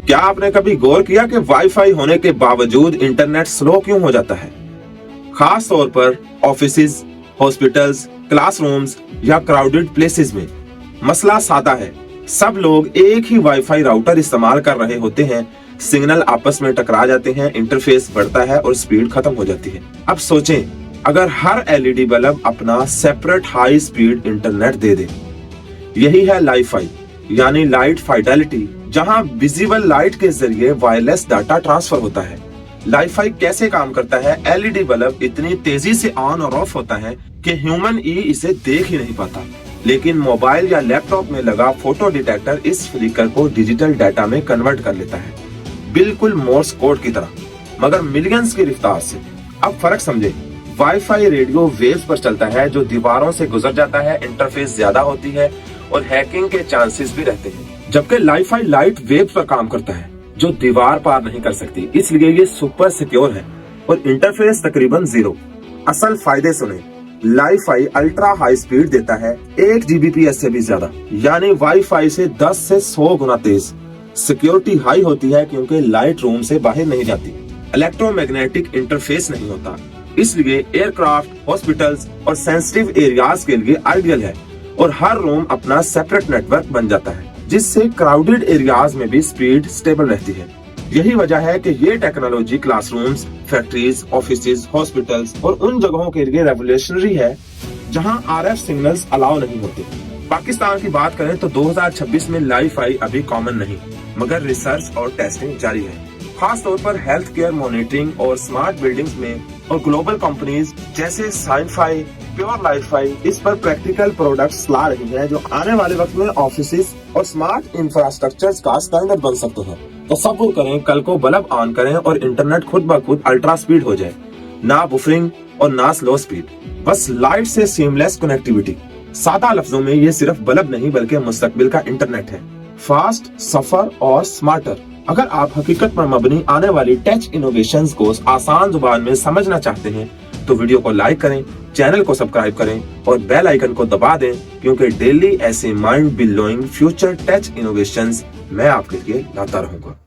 क्या आपने कभी गौर किया कि वाईफाई होने के बावजूद इंटरनेट स्लो क्यों हो जाता है? खास तौर पर ऑफिसेज, हॉस्पिटल्स, क्लासरूम्स या क्राउडेड प्लेसेस में। मसला सादा है, सब लोग एक ही वाईफाई राउटर इस्तेमाल कर रहे होते हैं, सिग्नल आपस में टकरा जाते हैं, इंटरफेस बढ़ता है और स्पीड खत्म हो जाती है। अब सोचें, अगर हर एलईडी बल्ब अपना सेपरेट हाई स्पीड इंटरनेट दे दे। यही है लाइफाई, यानी लाइट फाइडेलिटी, जहां विजिबल लाइट के जरिए वायरलेस डाटा ट्रांसफर होता है। लाइफाई कैसे काम करता है? एलईडी बल्ब इतनी तेजी से ऑन और ऑफ होता है कि ह्यूमन ई इसे देख ही नहीं पाता, लेकिन मोबाइल या लैपटॉप में लगा फोटो डिटेक्टर इस फ्लिकर को डिजिटल डाटा में कन्वर्ट कर लेता है, बिल्कुल मोर्स कोड की तरह, मगर मिलियंस की रफ्तार से। अब फर्क समझे, वाईफाई रेडियो वेव्स पर चलता है जो दीवारों से गुजर जाता है, इंटरफेस ज्यादा होती है और हैकिंग के चांसेस भी रहते हैं। जबकि लाइफाई लाइट वेव्स पर काम करता है जो दीवार पार नहीं कर सकती, इसलिए ये सुपर सिक्योर है और इंटरफेस तकरीबन जीरो। असल फायदे सुने, लाइफाई अल्ट्रा हाई स्पीड देता है, 1 Gbps से भी ज्यादा, यानी वाईफाई से 10 से 100 गुना तेज। सिक्योरिटी हाई होती है क्योंकि लाइट रूम से बाहर नहीं जाती, इलेक्ट्रोमैग्नेटिक इंटरफेस नहीं होता, इसलिए एयरक्राफ्ट, हॉस्पिटल्स और सेंसिटिव एरियाज के लिए आइडियल है। और हर रूम अपना सेपरेट नेटवर्क बन जाता है, जिससे क्राउडेड एरियाज में भी स्पीड स्टेबल रहती है। यही वजह है कि ये technology classrooms, factories, offices, hospitals और उन जगहों के लिए रेवोल्यूशनरी है जहां आरएफ सिग्नल्स अलाउ नहीं होते। पाकिस्तान की बात करें तो 2026 में लाइफाई अभी कॉमन नहीं, मगर रिसर्च और टेस्टिंग जारी है, खास तौर पर हेल्थ केयर मॉनिटरिंग और स्मार्ट बिल्डिंग्स में। और ग्लोबल कंपनीज जैसे साइनफाई, प्योर लाइफाई इस पर प्रैक्टिकल प्रोडक्ट्स ला रही हैं जो आने वाले वक्त में ऑफिसेज और स्मार्ट इंफ्रास्ट्रक्चर्स का स्टैंडर्ड बन सकते हैं। तसव्वुर करें, कल को बल्ब ऑन करें और इंटरनेट खुद ब खुद अल्ट्रा स्पीड हो जाए, ना बुफरिंग और ना स्लो स्पीड, बस लाइट से सीमलेस कनेक्टिविटी। सादा लफ्जों में ये सिर्फ बल्ब नहीं बल्कि मुस्तकबिल का इंटरनेट है, फास्ट, सफर और स्मार्टर। अगर आप हकीकत पर मबनी आने वाली टेक इनोवेशंस को आसान जुबान में समझना चाहते हैं तो वीडियो को लाइक करें, चैनल को सब्सक्राइब करें और बेल आइकन को दबा दें, क्योंकि डेली ऐसे mind blowing future tech innovations मैं आपके लिए लाता रहूंगा।